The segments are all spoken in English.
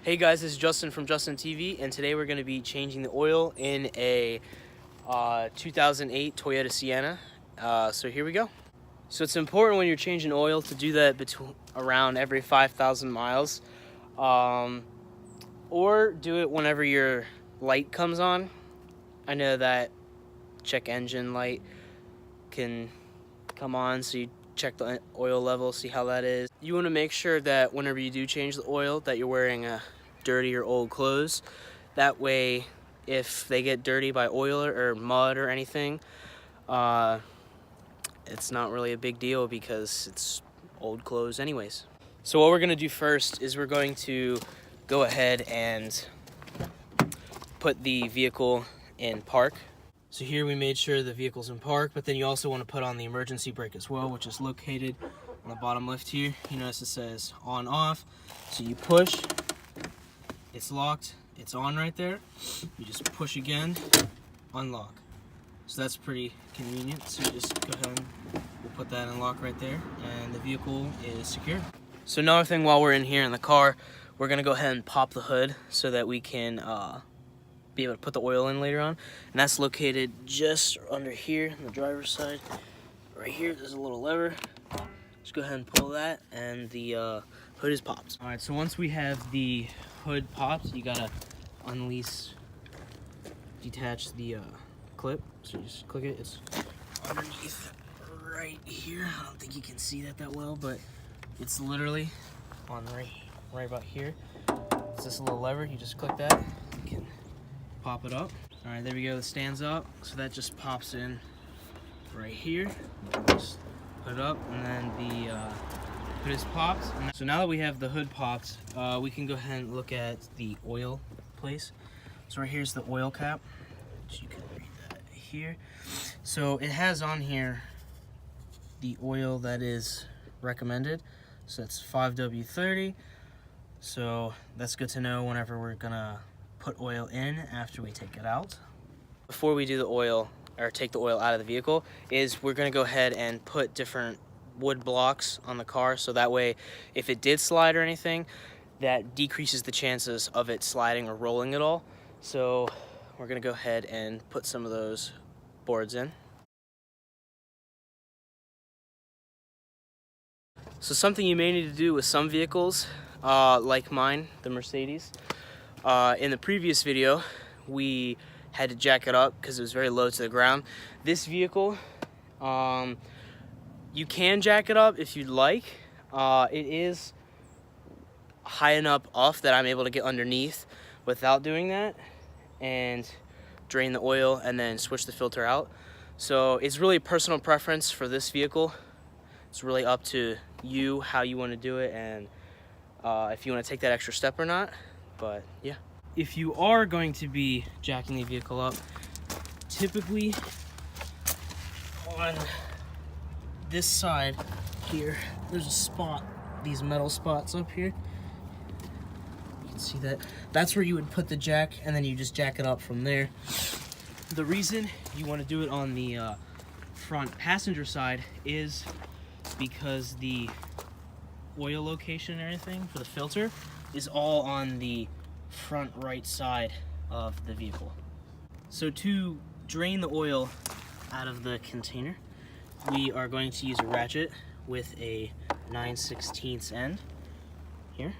Hey guys, this is Justin from Justin TV, and today we're going to be changing the oil in a 2008 Toyota Sienna. So here we go. So it's important when you're changing oil to do that around every 5,000 miles, or do it whenever your light comes on. I know that check engine light can come on, so you check the oil level, see how that is. You want to make sure that whenever you do change the oil that you're wearing dirty or old clothes. That way, if they get dirty by oil or mud or anything, it's not really a big deal because it's old clothes anyways. So what we're going to do first is we're going to go ahead and put the vehicle in park. So here we made sure the vehicle's in park, but then you also want to put on the emergency brake as well, which is located on the bottom left here. You notice it says on off. So you push, it's locked, it's on right there. You just push again, unlock. So that's pretty convenient. So you just go ahead and we'll put that in lock right there, and the vehicle is secure. So another thing while we're in here in the car, we're gonna go ahead and pop the hood so that we can be able to put the oil in later on. And that's located just under here on the driver's side. Right here, there's a little lever. Just go ahead and pull that, and the hood is popped. All right, so once we have the hood popped, you gotta detach the clip. So you just click it, it's underneath right here. I don't think you can see that well, but it's literally on right about here. It's this little lever, you just click that, you can pop it up. All right, there we go, it stands up. So that just pops in right here. Just put it up, and then the hood is popped. So now that we have the hood popped, we can go ahead and look at the oil place. So right here's the oil cap. So you can read that here. So it has on here the oil that is recommended. So it's 5W30. So that's good to know whenever we're gonna put oil in after we take it out. Before we do the oil, or take the oil out of the vehicle, is we're gonna go ahead and put different wood blocks on the car, so that way if it did slide or anything, that decreases the chances of it sliding or rolling at all. So we're gonna go ahead and put some of those boards in. So something you may need to do with some vehicles, like mine, the Mercedes. In the previous video, we had to jack it up because it was very low to the ground. This vehicle, you can jack it up if you'd like. It is high enough off that I'm able to get underneath without doing that and drain the oil and then switch the filter out. So it's really personal preference for this vehicle. It's really up to you how you want to do it, and if you want to take that extra step or not. But yeah, if you are going to be jacking the vehicle up, typically on this side here, there's a spot, these metal spots up here. You can see that. That's where you would put the jack, and then you just jack it up from there. The reason you want to do it on the front passenger side is because the oil location and everything for the filter is all on the front right side of the vehicle. So to drain the oil out of the container, we are going to use a ratchet with a 9/16 end here.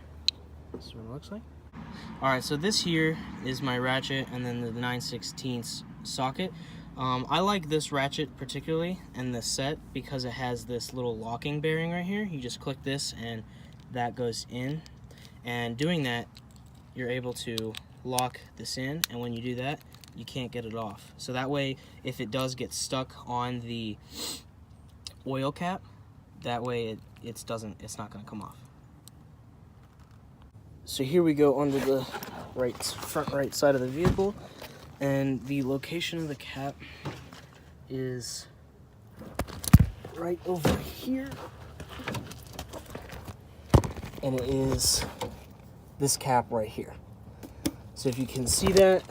This is what it looks like. All right, so this here is my ratchet, and then the 9/16 socket. I like this ratchet particularly and this set because it has this little locking bearing right here. You just click this and that goes in, and doing that you're able to lock this in, and when you do that you can't get it off. So that way if it does get stuck on the oil cap, that way it's not going to come off. So here we go under the front right side of the vehicle, and the location of the cap is right over here, and it is this cap right here. So if you can see that,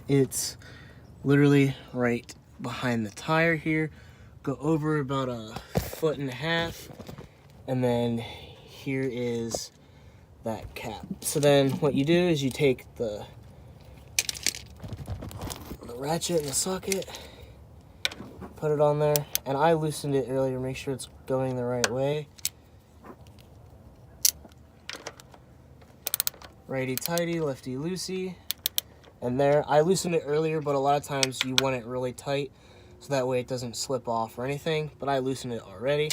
it's literally right behind the tire here. Go over about 1.5 feet, and then here is that cap. So then what you do is you take the ratchet and the socket, put it on there, and I loosened it earlier to make sure it's going the right way. Righty-tighty, lefty-loosey. And there, I loosened it earlier, but a lot of times you want it really tight, so that way it doesn't slip off or anything, but I loosened it already.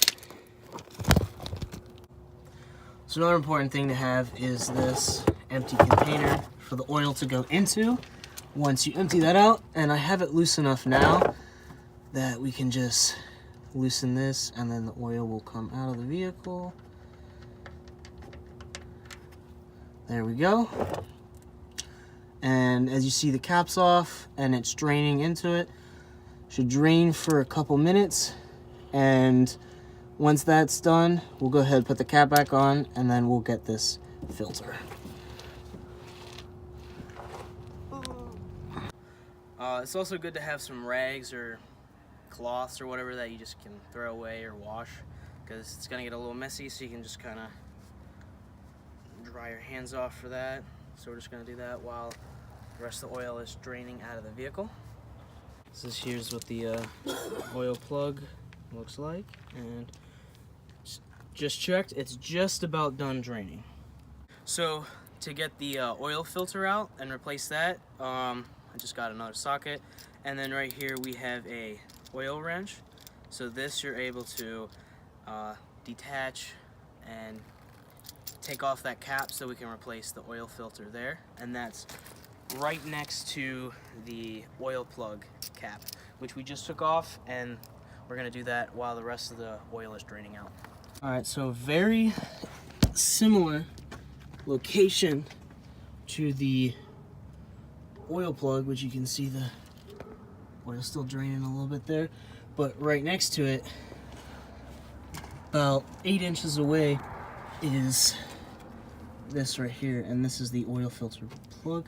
So another important thing to have is this empty container for the oil to go into. Once you empty that out, and I have it loose enough now that we can just loosen this, and then the oil will come out of the vehicle. There we go. And as you see, the cap's off and it's draining into it. Should drain for a couple minutes, and once that's done, we'll go ahead and put the cap back on, and then we'll get this filter. It's also good to have some rags or cloths or whatever that you just can throw away or wash, because it's gonna get a little messy, so you can just kind of dry your hands off for that. So we're just gonna do that while the rest of the oil is draining out of the vehicle. Here's what the oil plug looks like, and just checked, it's just about done draining. So to get the oil filter out and replace that, I just got another socket, and then right here we have a oil wrench. So this you're able to detach and take off that cap so we can replace the oil filter there, and that's right next to the oil plug cap, which we just took off, and we're gonna do that while the rest of the oil is draining out. All right, so very similar location to the oil plug, which you can see the oil still draining a little bit there, but right next to it, about 8 inches away, is this right here, and this is the oil filter plug.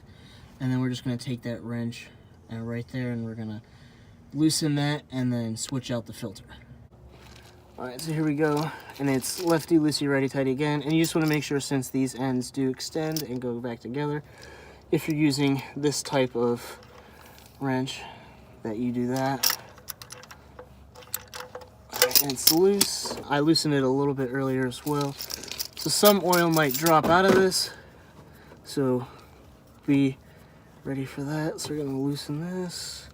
And then we're just going to take that wrench and right there, and we're going to loosen that and then switch out the filter. Alright, so here we go, and it's lefty, loosey, righty, tighty again, and you just want to make sure, since these ends do extend and go back together, if you're using this type of wrench, that you do that. Alright, and it's loose. I loosened it a little bit earlier as well. So some oil might drop out of this, so be ready for that. So we're going to loosen this.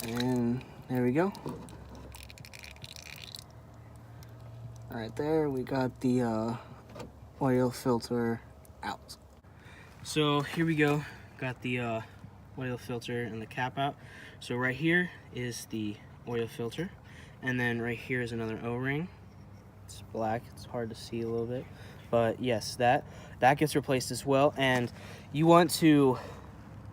And there we go. All right, there we got the oil filter out. So here we go. Got the oil filter and the cap out. So right here is the oil filter, and then right here is another O-ring. It's black, it's hard to see a little bit, but yes, that gets replaced as well. And you want to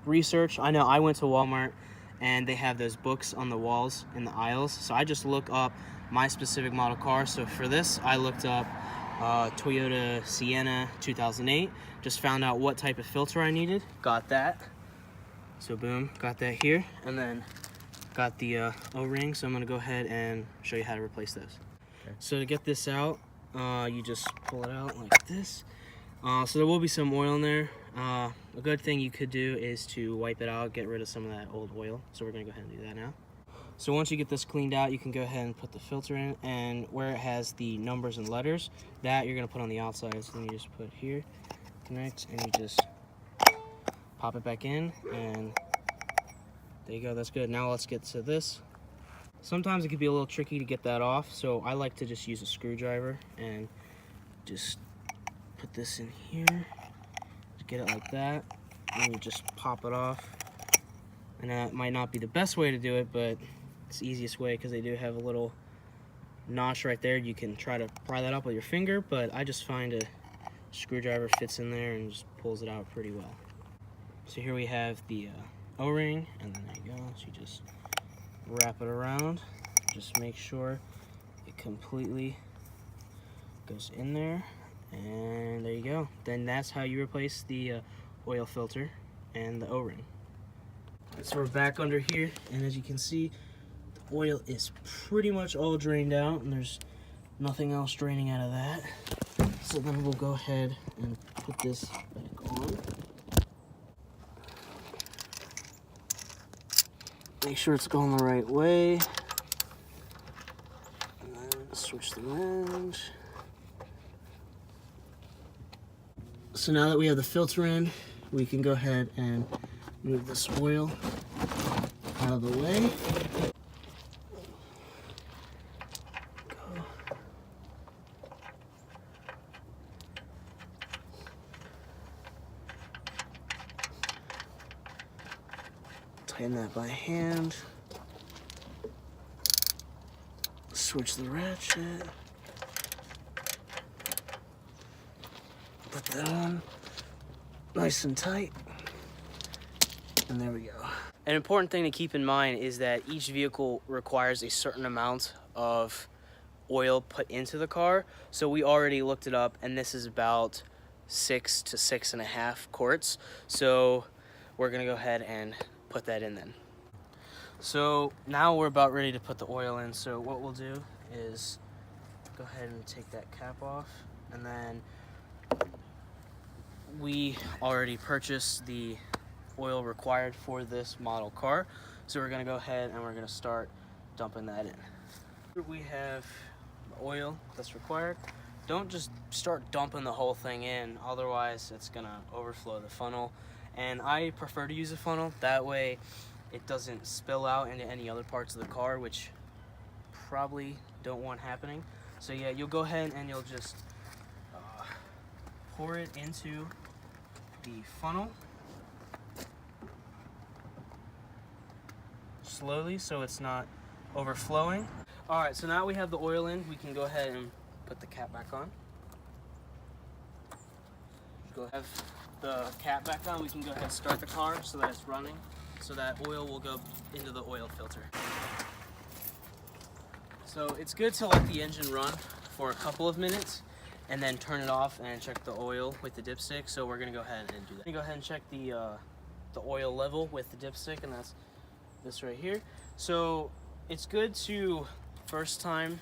research. I know I went to Walmart and they have those books on the walls in the aisles, so I just look up my specific model car. So for this, I looked up Toyota Sienna 2008, just found out what type of filter I needed, got that. So boom, got that here, and then got the O-ring, so I'm going to go ahead and show you how to replace those. Okay. So to get this out, you just pull it out like this. So there will be some oil in there. A good thing you could do is to wipe it out, get rid of some of that old oil. So we're going to go ahead and do that now. So once you get this cleaned out, you can go ahead and put the filter in, and where it has the numbers and letters, that you're going to put on the outside. So then you just put here, connect, and you just pop it back in, and there you go, that's good. Now let's get to this. Sometimes it can be a little tricky to get that off, so I like to just use a screwdriver and just put this in here, just get it like that, and you just pop it off. And that might not be the best way to do it, but it's the easiest way, because they do have a little notch right there. You can try to pry that up with your finger, but I just find a screwdriver fits in there and just pulls it out pretty well. So here we have the O-ring, and then there you go. So you just wrap it around. Just make sure it completely goes in there, and there you go. Then that's how you replace the oil filter and the O-ring. So we're back under here, and as you can see, the oil is pretty much all drained out, and there's nothing else draining out of that. So then we'll go ahead and put this back on. Make sure it's going the right way. And then switch the lens. So now that we have the filter in, we can go ahead and move this oil out of the way. Tighten that by hand. Switch the ratchet. Put that on nice and tight. And there we go. An important thing to keep in mind is that each vehicle requires a certain amount of oil put into the car. So we already looked it up, and this is about 6 to 6.5 quarts. So we're gonna go ahead and put that in then. So now we're about ready to put the oil in. So what we'll do is go ahead and take that cap off, and then we already purchased the oil required for this model car. So we're gonna go ahead and we're gonna start dumping that in. We have the oil that's required. Don't just start dumping the whole thing in, otherwise it's gonna overflow the funnel. And I prefer to use a funnel, that way it doesn't spill out into any other parts of the car, which probably don't want happening. So yeah, you'll go ahead and you'll just pour it into the funnel slowly so it's not overflowing. All right, so now we have the oil in, we can go ahead and put the cap back on. Go have the cap back on, we can go ahead and start the car so that it's running, so that oil will go into the oil filter. So it's good to let the engine run for a couple of minutes and then turn it off and check the oil with the dipstick. So we're gonna go ahead and do that. Go ahead and check the oil level with the dipstick, and that's this right here. So it's good to first time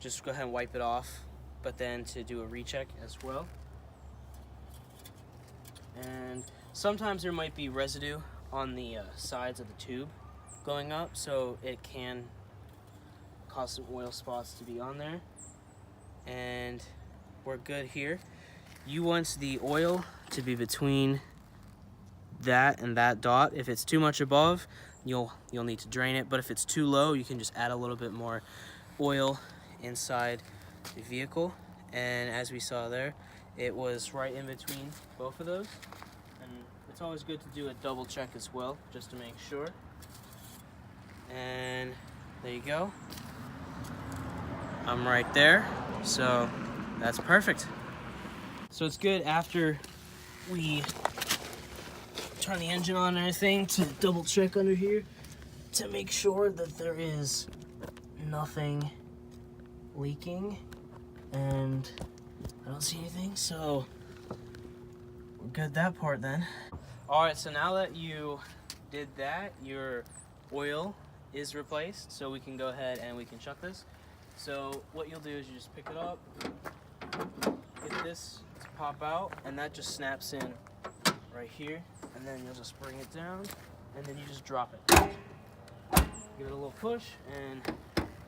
just go ahead and wipe it off, but then to do a recheck as well. And sometimes there might be residue on the sides of the tube going up, so it can cause some oil spots to be on there. And we're good here. You want the oil to be between that and that dot. If it's too much above, you'll need to drain it, but if it's too low, you can just add a little bit more oil inside the vehicle. And as we saw there, it was right in between both of those. And it's always good to do a double check as well, just to make sure. And there you go. I'm right there, so that's perfect. So it's good after we turn the engine on and everything to double check under here to make sure that there is nothing leaking, and I don't see anything, so we're good that part then. All right, so now that you did that, your oil is replaced, so we can go ahead and we can chuck this. So what you'll do is you just pick it up, get this to pop out, and that just snaps in right here, and then you'll just bring it down, and then you just drop it. Give it a little push, and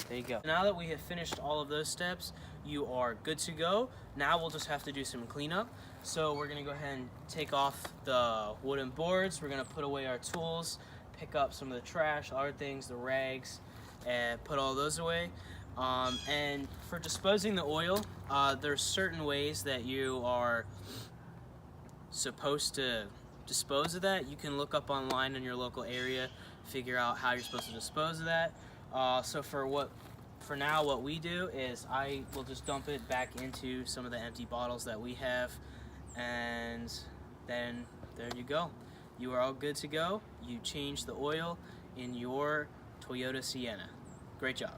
there you go. Now that we have finished all of those steps, you are good to go. Now we'll just have to do some cleanup. So we're gonna go ahead and take off the wooden boards, we're gonna put away our tools, pick up some of the trash, other things, the rags, and put all those away. And for disposing the oil, there's certain ways that you are supposed to dispose of that. You can look up online in your local area, figure out how you're supposed to dispose of that. So for now, what we do is I will just dump it back into some of the empty bottles that we have, and then there you go. You are all good to go. You change the oil in your Toyota Sienna. Great job.